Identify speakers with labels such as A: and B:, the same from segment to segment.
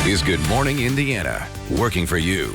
A: is Good Morning Indiana, working for you.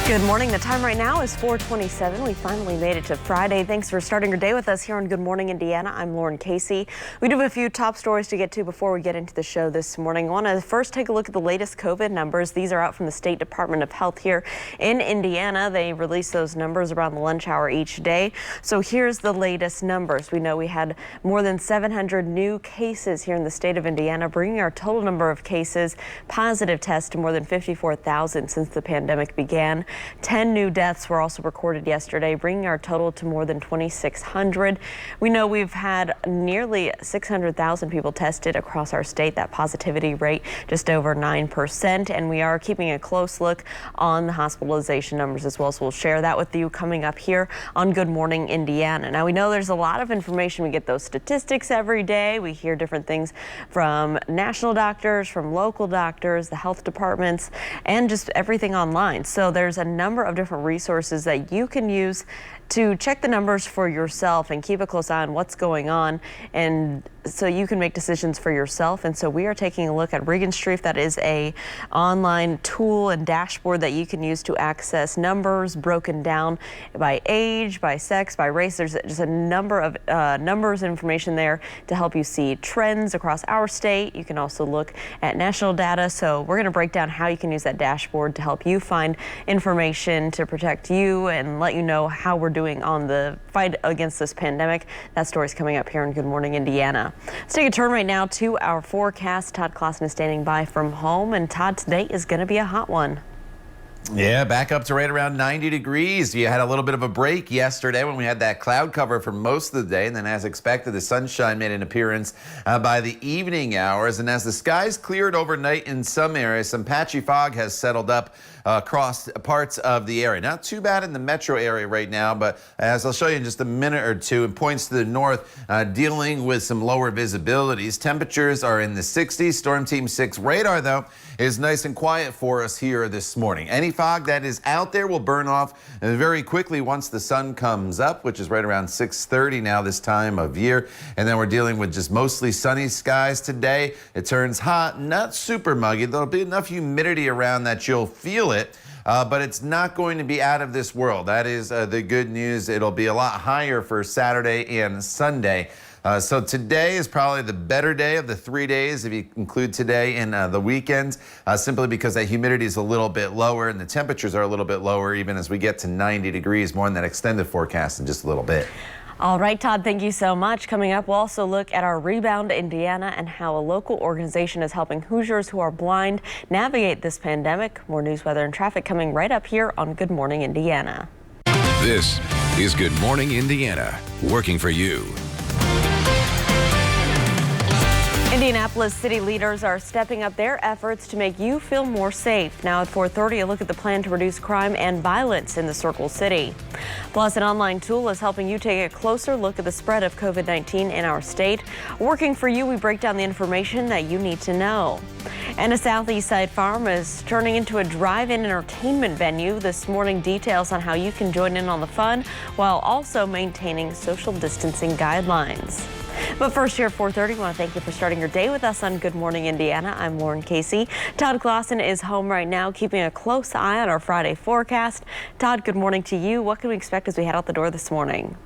B: Good morning. The time right now is 4:27. We finally made it to Friday. Thanks for starting your day with us here on Good Morning Indiana. I'm Lauren Casey. We do have a few top stories to get to before we get into the show this morning. I want to first take a look at the latest COVID numbers. These are out from the State Department of Health here in Indiana. They release those numbers around the lunch hour each day. So here's the latest numbers. We know we had more than 700 new cases here in the state of Indiana, bringing our total number of cases positive tests to more than 54,000 since the pandemic began. 10 new deaths were also recorded yesterday, bringing our total to more than 2,600. We know we've had nearly 600,000 people tested across our state. That positivity rate just over 9%, and we are keeping a close look on the hospitalization numbers as well. So we'll share that with you coming up here on Good Morning Indiana. Now, we know there's a lot of information. We get those statistics every day. We hear different things from national doctors, from local doctors, the health departments, and just everything online. So there's a number of different resources that you can use to check the numbers for yourself and keep a close eye on what's going on, and so you can make decisions for yourself. And so we are taking a look at Regenstrief. That is a online tool and dashboard that you can use to access numbers broken down by age, by sex, by race. There's just a number of numbers and information there to help you see trends across our state. You can also look at national data. So we're going to break down how you can use that dashboard to help you find information to protect you and let you know how we're doing on the fight against this pandemic. That story's coming up here on Good Morning Indiana. Let's take a turn right now to our forecast. Todd Clausen is standing by from home, and Todd, today is going to be a hot one.
C: Yeah, back up to right around 90 degrees. You had a little bit of a break yesterday when we had that cloud cover for most of the day. And then as expected, the sunshine made an appearance by the evening hours. And as the skies cleared overnight in some areas, some patchy fog has settled up across parts of the area. Not too bad in the metro area right now, but as I'll show you in just a minute or two, it points to the north, dealing with some lower visibilities. Temperatures are in the 60s. Storm Team 6 radar, though, is nice and quiet for us here this morning. Any fog that is out there will burn off very quickly once the sun comes up, which is right around 6:30 now this time of year. And then we're dealing with just mostly sunny skies today. It turns hot, not super muggy. There'll be enough humidity around that you'll feel it. But it's not going to be out of this world. That is the good news. It'll be a lot higher for Saturday and Sunday. So today is probably the better day of the 3 days, if you include today and the weekends, simply because that humidity is a little bit lower and the temperatures are a little bit lower even as we get to 90 degrees, more in that extended forecast in just a little bit.
B: All right, Todd, thank you so much. Coming up, we'll also look at our Rebound Indiana and how a local organization is helping Hoosiers who are blind navigate this pandemic. More news, weather, and traffic coming right up here on Good Morning Indiana.
A: This is Good Morning Indiana, working for you.
B: Indianapolis city leaders are stepping up their efforts to make you feel more safe. Now at 4:30, a look at the plan to reduce crime and violence in the Circle City. Plus, an online tool is helping you take a closer look at the spread of COVID-19 in our state. Working for you, we break down the information that you need to know. And a Southeast Side farm is turning into a drive-in entertainment venue. This morning, details on how you can join in on the fun while also maintaining social distancing guidelines. But first, here at 4:30, I want to thank you for starting your day with us on Good Morning Indiana. I'm Lauren Casey. Todd Clausen is home right now, keeping a close eye on our Friday forecast. Todd, good morning to you. What can we expect as we head out the door this morning?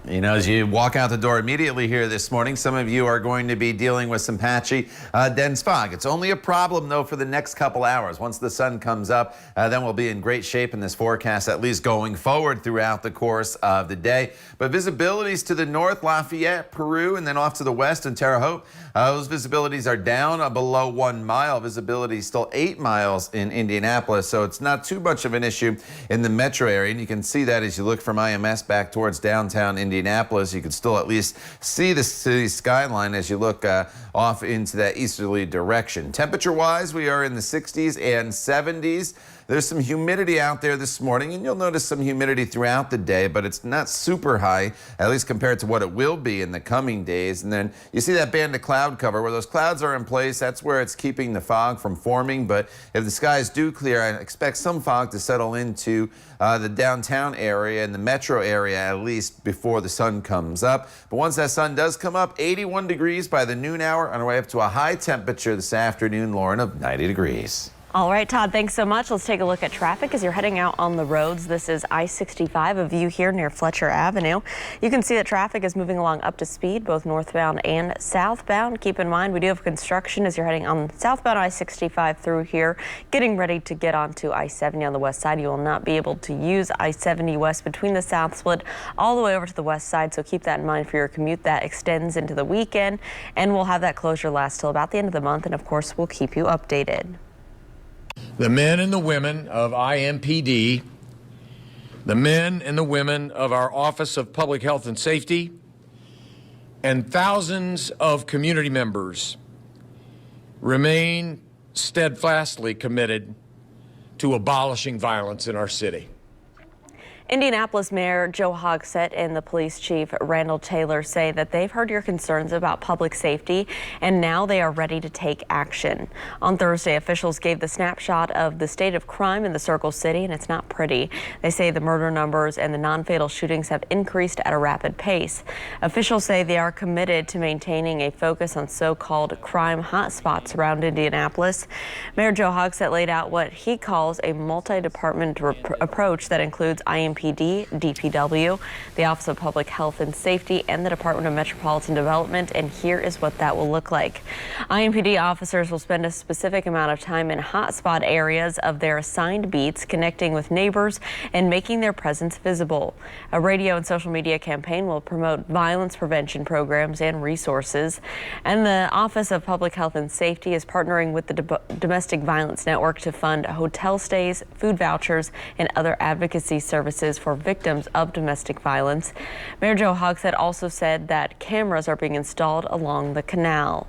C: You know, as you walk out the door immediately here this morning, some of you are going to be dealing with some patchy, dense fog. It's only a problem, though, for the next couple hours. Once the sun comes up, then we'll be in great shape in this forecast, at least going forward throughout the course of the day. But visibilities to the north, Lafayette, Peru, and then off to the west in Terre Haute, those visibilities are down below 1 mile. Visibility is still 8 miles in Indianapolis, so it's not too much of an issue in the metro area. And you can see that as you look from IMS back towards downtown Indianapolis. You can still at least see the city skyline as you look off into that easterly direction. Temperature-wise, we are in the 60s and 70s. There's some humidity out there this morning, and you'll notice some humidity throughout the day, but it's not super high, at least compared to what it will be in the coming days. And then you see that band of cloud cover. Where those clouds are in place, that's where it's keeping the fog from forming. But if the skies do clear, I expect some fog to settle into the downtown area and the metro area, at least before the sun comes up. But once that sun does come up, 81 degrees by the noon hour, on our way up to a high temperature this afternoon, Lauren, of 90 degrees.
B: All right, Todd, thanks so much. Let's take a look at traffic as you're heading out on the roads. This is I-65, a view here near Fletcher Avenue. You can see that traffic is moving along up to speed, both northbound and southbound. Keep in mind, we do have construction as you're heading on southbound I-65 through here, getting ready to get onto I-70 on the west side. You will not be able to use I-70 west between the south split all the way over to the west side, so keep that in mind for your commute. That extends into the weekend, and we'll have that closure last till about the end of the month, and of course, we'll keep you updated.
D: The men and the women of IMPD, the men and the women of our Office of Public Health and Safety, and thousands of community members remain steadfastly committed to abolishing violence in our city.
B: Indianapolis Mayor Joe Hogsett and the police chief Randall Taylor say that they've heard your concerns about public safety and now they are ready to take action. On Thursday, officials gave the snapshot of the state of crime in the Circle City, and it's not pretty. They say the murder numbers and the non-fatal shootings have increased at a rapid pace. Officials say they are committed to maintaining a focus on so-called crime hotspots around Indianapolis. Mayor Joe Hogsett laid out what he calls a multi-department approach that includes IMPD, DPW, the Office of Public Health and Safety, and the Department of Metropolitan Development, and here is what that will look like. IMPD officers will spend a specific amount of time in hotspot areas of their assigned beats, connecting with neighbors and making their presence visible. A radio and social media campaign will promote violence prevention programs and resources, and the Office of Public Health and Safety is partnering with the Domestic Violence Network to fund hotel stays, food vouchers, and other advocacy services for victims of domestic violence. Mayor Joe Hogsett also said that cameras are being installed along the canal.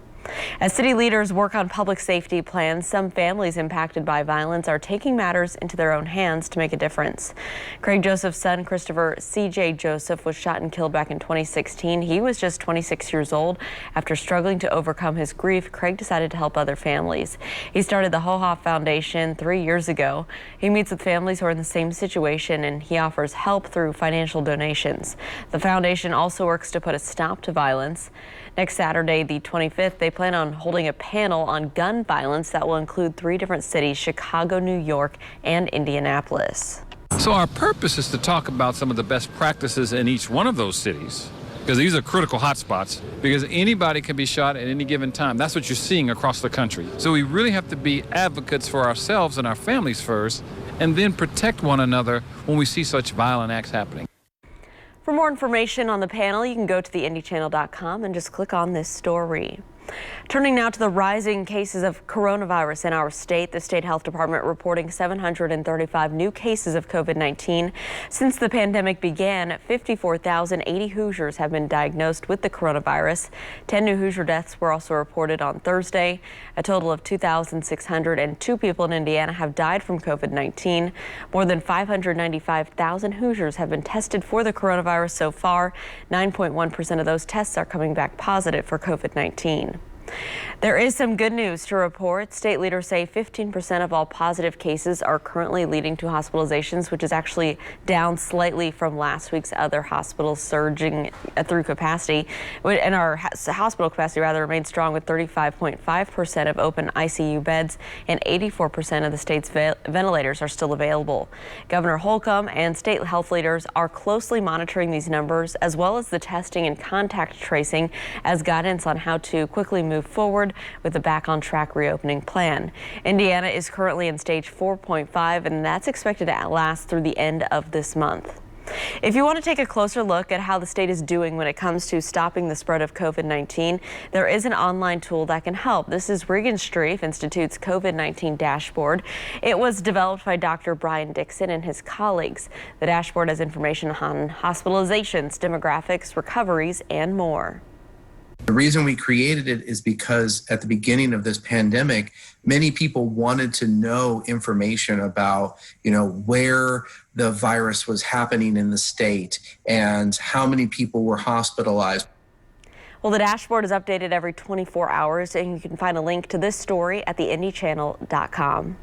B: As city leaders work on public safety plans, some families impacted by violence are taking matters into their own hands to make a difference. Craig Joseph's son, Christopher C.J. Joseph, was shot and killed back in 2016. He was just 26 years old. After struggling to overcome his grief, Craig decided to help other families. He started the Hohoff Foundation 3 years ago. He meets with families who are in the same situation, and he offers help through financial donations. The foundation also works to put a stop to violence. Next Saturday, the 25th, they plan on holding a panel on gun violence that will include 3 different cities: Chicago, New York, and Indianapolis.
E: So our purpose is to talk about some of the best practices in each one of those cities, because these are critical hotspots, because anybody can be shot at any given time. That's what you're seeing across the country. So we really have to be advocates for ourselves and our families first, and then protect one another when we see such violent acts happening.
B: For more information on the panel, you can go to theindychannel.com and just click on this story. Turning now to the rising cases of coronavirus in our state, the state health department reporting 735 new cases of COVID-19. Since the pandemic began, 54,080 Hoosiers have been diagnosed with the coronavirus. 10 new Hoosier deaths were also reported on Thursday. A total of 2,602 people in Indiana have died from COVID-19. More than 595,000 Hoosiers have been tested for the coronavirus so far. 9.1% of those tests are coming back positive for COVID-19. There is some good news to report. State leaders say 15% of all positive cases are currently leading to hospitalizations, which is actually down slightly from last week's. Other hospitals surging through capacity. And our hospital capacity remains strong, with 35.5% of open ICU beds and 84% of the state's ventilators are still available. Governor Holcomb and state health leaders are closely monitoring these numbers, as well as the testing and contact tracing, as guidance on how to quickly move forward with a back-on-track reopening plan. Indiana is currently in stage 4.5, and that's expected to last through the end of this month. If you want to take a closer look at how the state is doing when it comes to stopping the spread of COVID-19, there is an online tool that can help. This is Regan Streif Institute's COVID-19 dashboard. It was developed by Dr. Brian Dixon and his colleagues. The dashboard has information on hospitalizations, demographics, recoveries, and more.
F: The reason we created it is because at the beginning of this pandemic, many people wanted to know information about, where the virus was happening in the state and how many people were hospitalized.
B: Well, the dashboard is updated every 24 hours, and you can find a link to this story at theindychannel.com.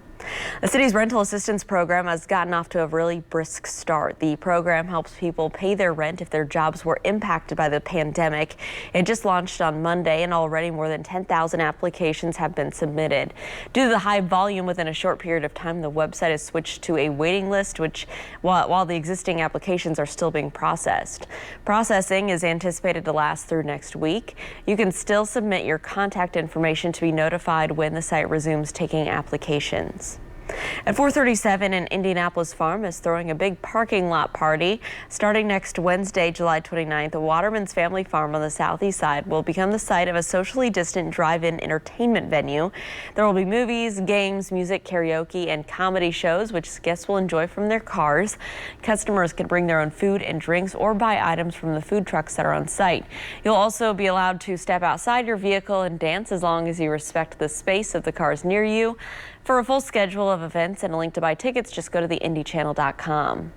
B: The city's rental assistance program has gotten off to a really brisk start. The program helps people pay their rent if their jobs were impacted by the pandemic. It just launched on Monday, and already more than 10,000 applications have been submitted. Due to the high volume within a short period of time, the website has switched to a waiting list, while the existing applications are still being processed. Processing is anticipated to last through next week. You can still submit your contact information to be notified when the site resumes taking applications. At 437, an Indianapolis farm is throwing a big parking lot party. Starting next Wednesday, July 29th, the Waterman's family farm on the southeast side will become the site of a socially distant drive-in entertainment venue. There will be movies, games, music, karaoke, and comedy shows, which guests will enjoy from their cars. Customers can bring their own food and drinks or buy items from the food trucks that are on site. You'll also be allowed to step outside your vehicle and dance as long as you respect the space of the cars near you. For a full schedule of events and a link to buy tickets, just go to theindychannel.com.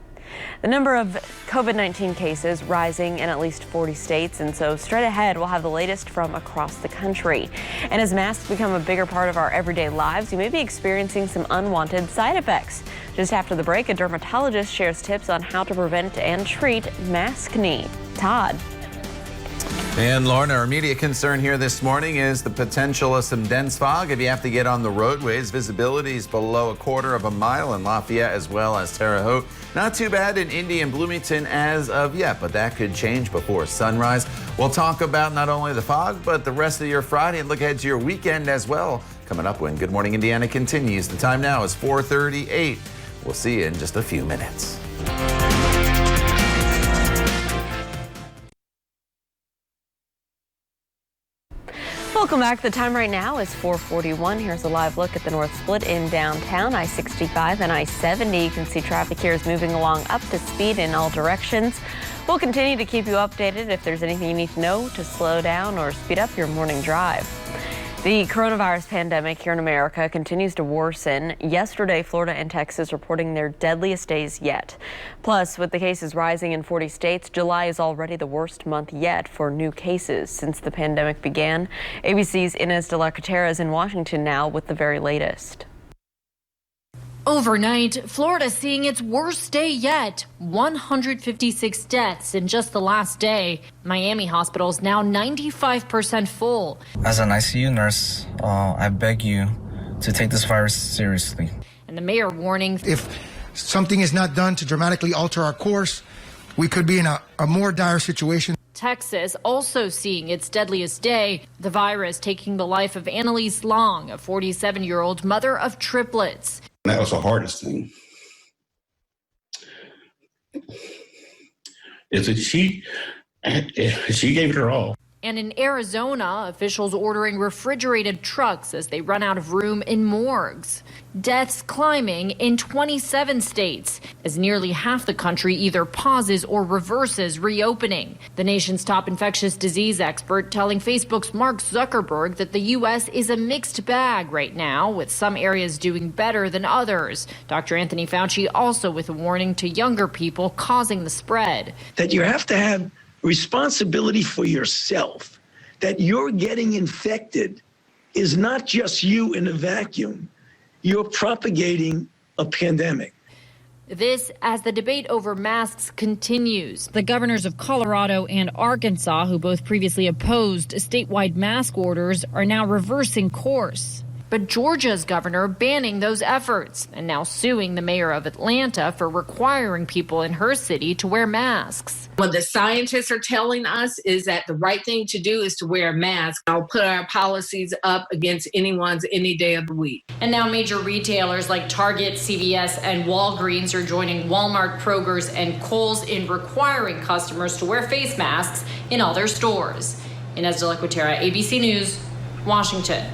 B: The number of COVID-19 cases rising in at least 40 states, and so straight ahead we'll have the latest from across the country. And as masks become a bigger part of our everyday lives, you may be experiencing some unwanted side effects. Just after the break, a dermatologist shares tips on how to prevent and treat maskne. Todd.
C: And Lauren, our immediate concern here this morning is the potential of some dense fog. If you have to get on the roadways, visibility is below a quarter of a mile in Lafayette as well as Terre Haute. Not too bad in Indy and Bloomington as of yet, but that could change before sunrise. We'll talk about not only the fog, but the rest of your Friday and look ahead to your weekend as well. Coming up when Good Morning Indiana continues. The time now is 4:38. We'll see you in just a few minutes.
B: Welcome back. The time right now is 4:41. Here's a live look at the North Split in downtown. I-65 and I-70. You can see traffic here is moving along up to speed in all directions. We'll continue to keep you updated if there's anything you need to know to slow down or speed up your morning drive. The coronavirus pandemic here in America continues to worsen. Yesterday, Florida and Texas reporting their deadliest days yet. Plus, with the cases rising in 40 states, July is already the worst month yet for new cases since the pandemic began. ABC's Inez de la Catera is in Washington now with the very latest.
G: Overnight, Florida seeing its worst day yet. 156 deaths in just the last day. Miami hospitals now 95% full.
H: As an ICU nurse, I beg you to take this virus seriously.
G: And the mayor warning,
I: if something is not done to dramatically alter our course, we could be in a more dire situation.
G: Texas also seeing its deadliest day. The virus taking the life of Annalise Long, a 47-year-old mother of triplets.
J: That was the hardest thing. Is that she gave it her all.
G: And in Arizona, officials ordering refrigerated trucks as they run out of room in morgues. Deaths climbing in 27 states as nearly half the country either pauses or reverses reopening. The nation's top infectious disease expert telling Facebook's Mark Zuckerberg that the U.S. is a mixed bag right now, with some areas doing better than others. Dr. Anthony Fauci also with a warning to younger people causing the spread.
K: That you have to have responsibility for yourself, that you're getting infected is not just you in a vacuum. You're propagating a pandemic.
G: This as the debate over masks continues. The governors of Colorado and Arkansas, who both previously opposed statewide mask orders, are now reversing course. But Georgia's governor banning those efforts and now suing the mayor of Atlanta for requiring people in her city to wear masks.
L: What the scientists are telling us is that the right thing to do is to wear a mask. I'll put our policies up against anyone's any day of the week.
G: And now major retailers like Target, CVS, and Walgreens are joining Walmart, Kroger's, and Kohl's in requiring customers to wear face masks in all their stores. Inez de la Catera, ABC News, Washington.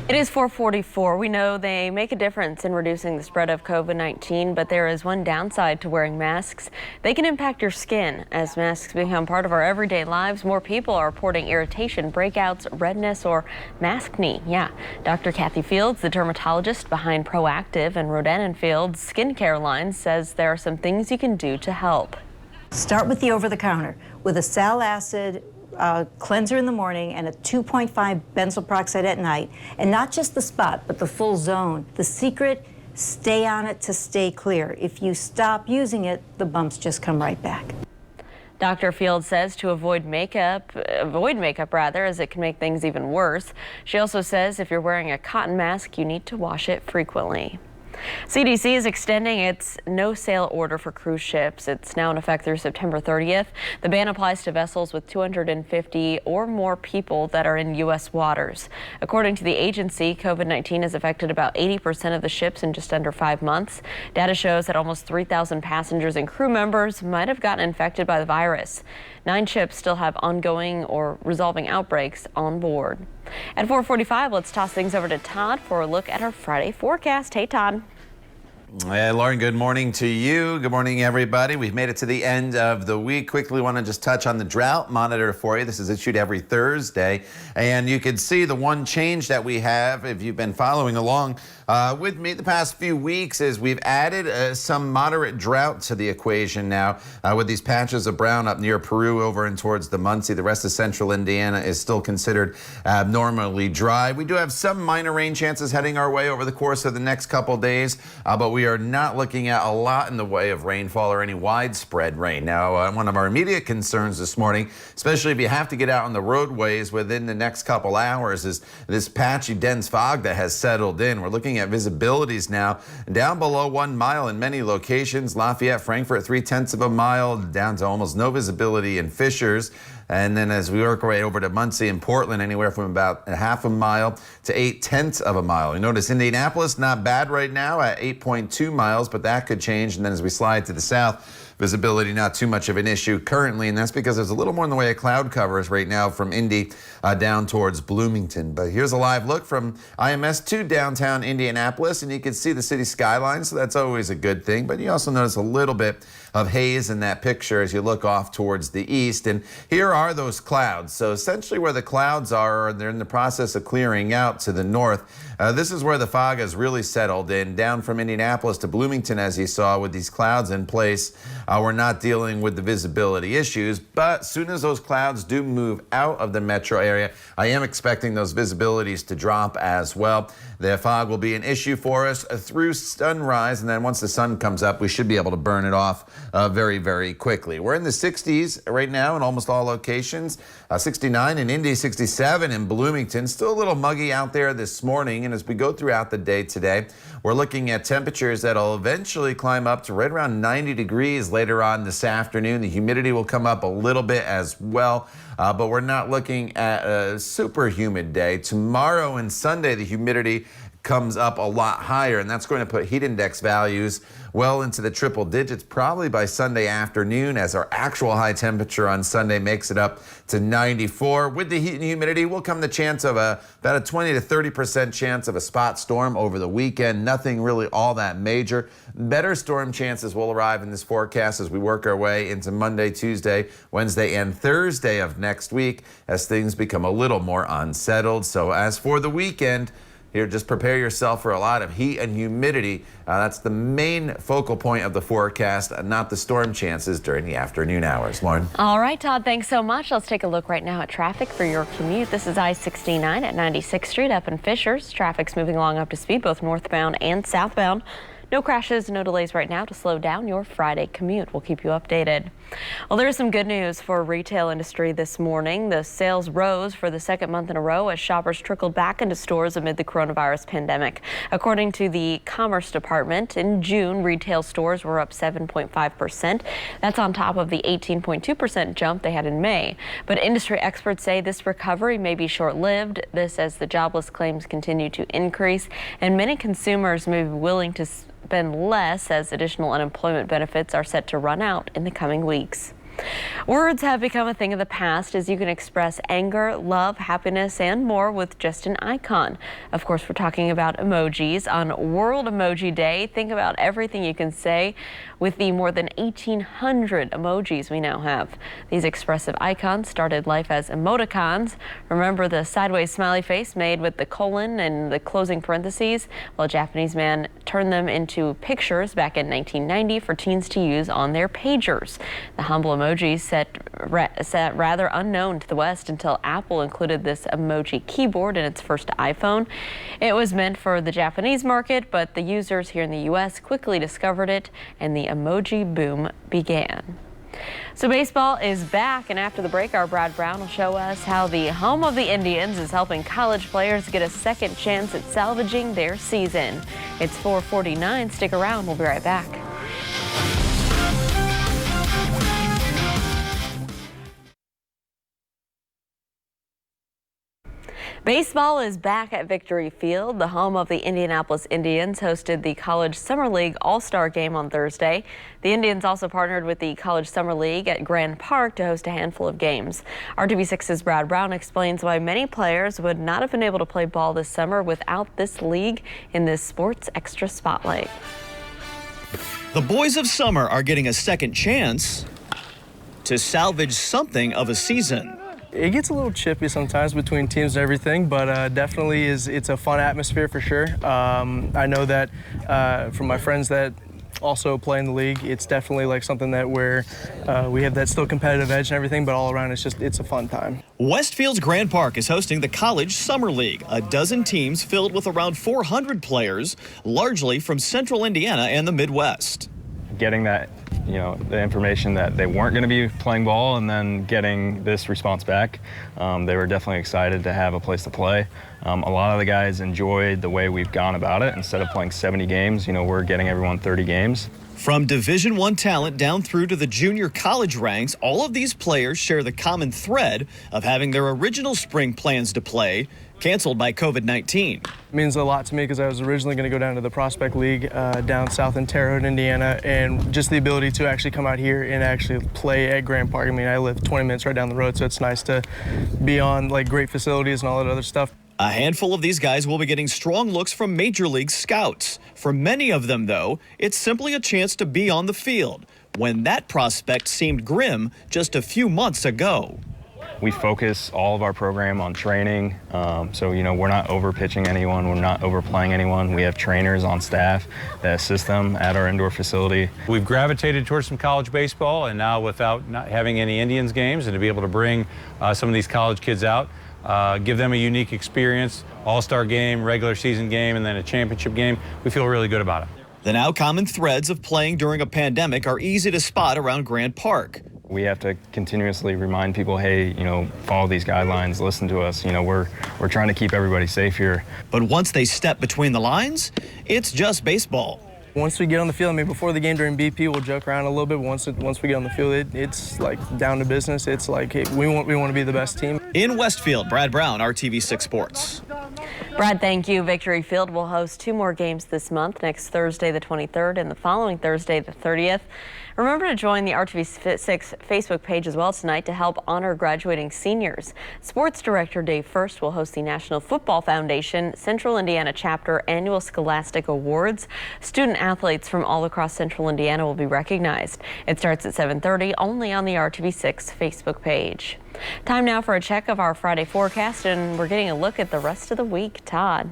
B: It is 4:44. We know they make a difference in reducing the spread of COVID-19, but there is one downside to wearing masks. They can impact your skin. As masks become part of our everyday lives, more people are reporting irritation, breakouts, redness, or maskne. Yeah, Dr. Kathy Fields, the dermatologist behind Proactive and Rodan & Fields skincare line, says there are some things you can do to help.
M: Start with the over-the-counter with a sal acid cleanser in the morning and a 2.5 benzoyl peroxide at night, and not just the spot but the full zone. The secret, stay on it to stay clear. If you stop using it, the bumps just come right back.
B: Dr. Fields says to avoid makeup as it can make things even worse. She also says if you're wearing a cotton mask, you need to wash it frequently. CDC is extending its no sail order for cruise ships. It's now in effect through September 30th. The ban applies to vessels with 250 or more people that are in U.S. waters. According to the agency, COVID-19 has affected about 80% of the ships in just under 5 months. Data shows that almost 3,000 passengers and crew members might have gotten infected by the virus. 9 ships still have ongoing or resolving outbreaks on board. At 4:45, let's toss things over to Todd for a look at our Friday forecast. Hey, Todd.
C: Hey, Lauren, good morning to you. Good morning, everybody. We've made it to the end of the week. Quickly want to just touch on the drought monitor for you. This is issued every Thursday. And you can see the one change that we have, if you've been following along with me the past few weeks, is we've added some moderate drought to the equation now with these patches of brown up near Peru over and towards the Muncie. The rest of central Indiana is still considered abnormally dry. We do have some minor rain chances heading our way over the course of the next couple days, but we are not looking at a lot in the way of rainfall or any widespread rain. Now, one of our immediate concerns this morning, especially if you have to get out on the roadways within the next couple hours, is this patchy dense fog that has settled in. We're looking at visibilities now down below 1 mile in many locations. Lafayette, Frankfort, 0.3 of a mile, down to almost no visibility in Fishers. And then as we work our way over to Muncie and Portland, anywhere from about 0.5 mile to 0.8 of a mile. You notice Indianapolis, not bad right now at 8.2 miles, but that could change. And then as we slide to the south, visibility not too much of an issue currently, and that's because there's a little more in the way of cloud covers right now from Indy down towards Bloomington. But here's a live look from IMS to downtown Indianapolis, and you can see the city skyline, so that's always a good thing. But you also notice a little bit of haze in that picture as you look off towards the east. And here are those clouds. So essentially where the clouds are, they're in the process of clearing out to the north. This is where the fog has really settled in, down from Indianapolis to Bloomington, as you saw with these clouds in place. We're not dealing with the visibility issues, but soon as those clouds do move out of the metro area, I am expecting those visibilities to drop as well. The fog will be an issue for us through sunrise, and then once the sun comes up, we should be able to burn it off very, very quickly. We're in the 60s right now in almost all locations. 69 in Indy, 67 in Bloomington. Still a little muggy out there this morning, and as we go throughout the day today, we're looking at temperatures that'll eventually climb up to right around 90 degrees later on this afternoon. The humidity will come up a little bit as well, but we're not looking at a super humid day. Tomorrow and Sunday, the humidity comes up a lot higher, and that's going to put heat index values well into the triple digits probably by Sunday afternoon, as our actual high temperature on Sunday makes it up to 94. With the heat and humidity will come the chance of about a 20 to 30% chance of a spot storm over the weekend. Nothing really all that major. Better storm chances will arrive in this forecast as we work our way into Monday, Tuesday, Wednesday, and Thursday of next week as things become a little more unsettled. So as for the weekend, here, just prepare yourself for a lot of heat and humidity. That's the main focal point of the forecast, not the storm chances during the afternoon hours. Lauren?
B: All right, Todd, thanks so much. Let's take a look right now at traffic for your commute. This is I-69 at 96th Street up in Fishers. Traffic's moving along up to speed, both northbound and southbound. No crashes, no delays right now to slow down your Friday commute. We'll keep you updated. Well, there's some good news for retail industry this morning. The sales rose for the second month in a row as shoppers trickled back into stores amid the coronavirus pandemic. According to the Commerce Department, in June, retail stores were up 7.5%. That's on top of the 18.2% jump they had in May. But industry experts say this recovery may be short-lived. This as the jobless claims continue to increase, and many consumers may be willing to spend less as additional unemployment benefits are set to run out in the coming weeks. Words have become a thing of the past, as you can express anger, love, happiness, and more with just an icon. Of course, we're talking about emojis. On World Emoji Day, think about everything you can say with the more than 1,800 emojis we now have. These expressive icons started life as emoticons. Remember the sideways smiley face made with the colon and the closing parentheses? Well, a Japanese man turned them into pictures back in 1990 for teens to use on their pagers. The humble emojis sat rather unknown to the West until Apple included this emoji keyboard in its first iPhone. It was meant for the Japanese market, but the users here in the U.S. quickly discovered it, and the emoji boom began. So baseball is back, and after the break, our Brad Brown will show us how the home of the Indians is helping college players get a second chance at salvaging their season. It's 4:49. Stick around. We'll be right back. Baseball is back at Victory Field. The home of the Indianapolis Indians hosted the College Summer League All-Star Game on Thursday. The Indians also partnered with the College Summer League at Grand Park to host a handful of games. RTV6's Brad Brown explains why many players would not have been able to play ball this summer without this league in this Sports Extra Spotlight.
N: The boys of summer are getting a second chance to salvage something of a season.
O: It gets a little chippy sometimes between teams and everything, but definitely it's a fun atmosphere for sure. I know that from my friends that also play in the league, it's definitely like something that where we have that still competitive edge and everything, but all around it's a fun time.
N: Westfield's Grand Park is hosting the College Summer League, a dozen teams filled with around 400 players, largely from Central Indiana and the Midwest.
P: Getting that, the information that they weren't going to be playing ball and then getting this response back, they were definitely excited to have a place to play. A lot of the guys enjoyed the way we've gone about it. Instead of playing 70 games, we're getting everyone 30 games.
N: From Division I talent down through to the junior college ranks, all of these players share the common thread of having their original spring plans to play canceled by COVID-19.
O: It means a lot to me because I was originally going to go down to the Prospect League down south in Terre Haute, Indiana, and just the ability to actually come out here and actually play at Grand Park. I mean, I live 20 minutes right down the road, so it's nice to be on like great facilities and all that other stuff.
N: A handful of these guys will be getting strong looks from Major League scouts. For many of them, though, it's simply a chance to be on the field, when that prospect seemed grim just a few months ago.
P: We focus all of our program on training, so we're not over-pitching anyone, we're not overplaying anyone. We have trainers on staff that assist them at our indoor facility.
Q: We've gravitated towards some college baseball, and now without not having any Indians games, and to be able to bring some of these college kids out, give them a unique experience, all-star game, regular season game, and then a championship game, we feel really good about it.
N: The now common threads of playing during a pandemic are easy to spot around Grand Park.
P: We have to continuously remind people, hey, follow these guidelines, listen to us. We're trying to keep everybody safe here.
N: But once they step between the lines, it's just baseball.
O: Once we get on the field, I mean, before the game during BP, we'll joke around a little bit. Once we get on the field, it's like down to business. It's like, hey, we want to be the best team.
N: In Westfield, Brad Brown, RTV6 Sports.
B: Brad, thank you. Victory Field will host 2 more games this month, next Thursday the 23rd and the following Thursday the 30th. Remember to join the RTV6 Facebook page as well tonight to help honor graduating seniors. Sports Director Dave First will host the National Football Foundation Central Indiana Chapter Annual Scholastic Awards. Student athletes from all across Central Indiana will be recognized. It starts at 7:30 only on the RTV6 Facebook page. Time now for a check of our Friday forecast, and we're getting a look at the rest of the week. Todd.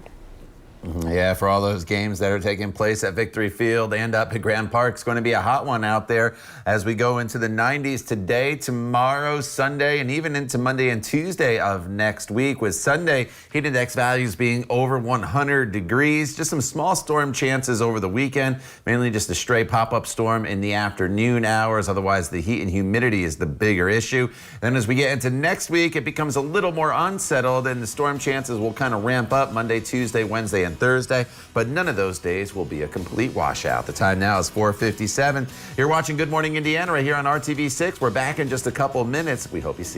C: Yeah, for all those games that are taking place at Victory Field and up at Grand Park, it's going to be a hot one out there as we go into the 90s today, tomorrow, Sunday, and even into Monday and Tuesday of next week, with Sunday heat index values being over 100 degrees. Just some small storm chances over the weekend, mainly just a stray pop-up storm in the afternoon hours. Otherwise, the heat and humidity is the bigger issue. Then as we get into next week, it becomes a little more unsettled, and the storm chances will kind of ramp up Monday, Tuesday, Wednesday, and Thursday, but none of those days will be a complete washout. The time now is 4:57. You're watching Good Morning Indiana right here on RTV6. We're back in just a couple of minutes. We hope you see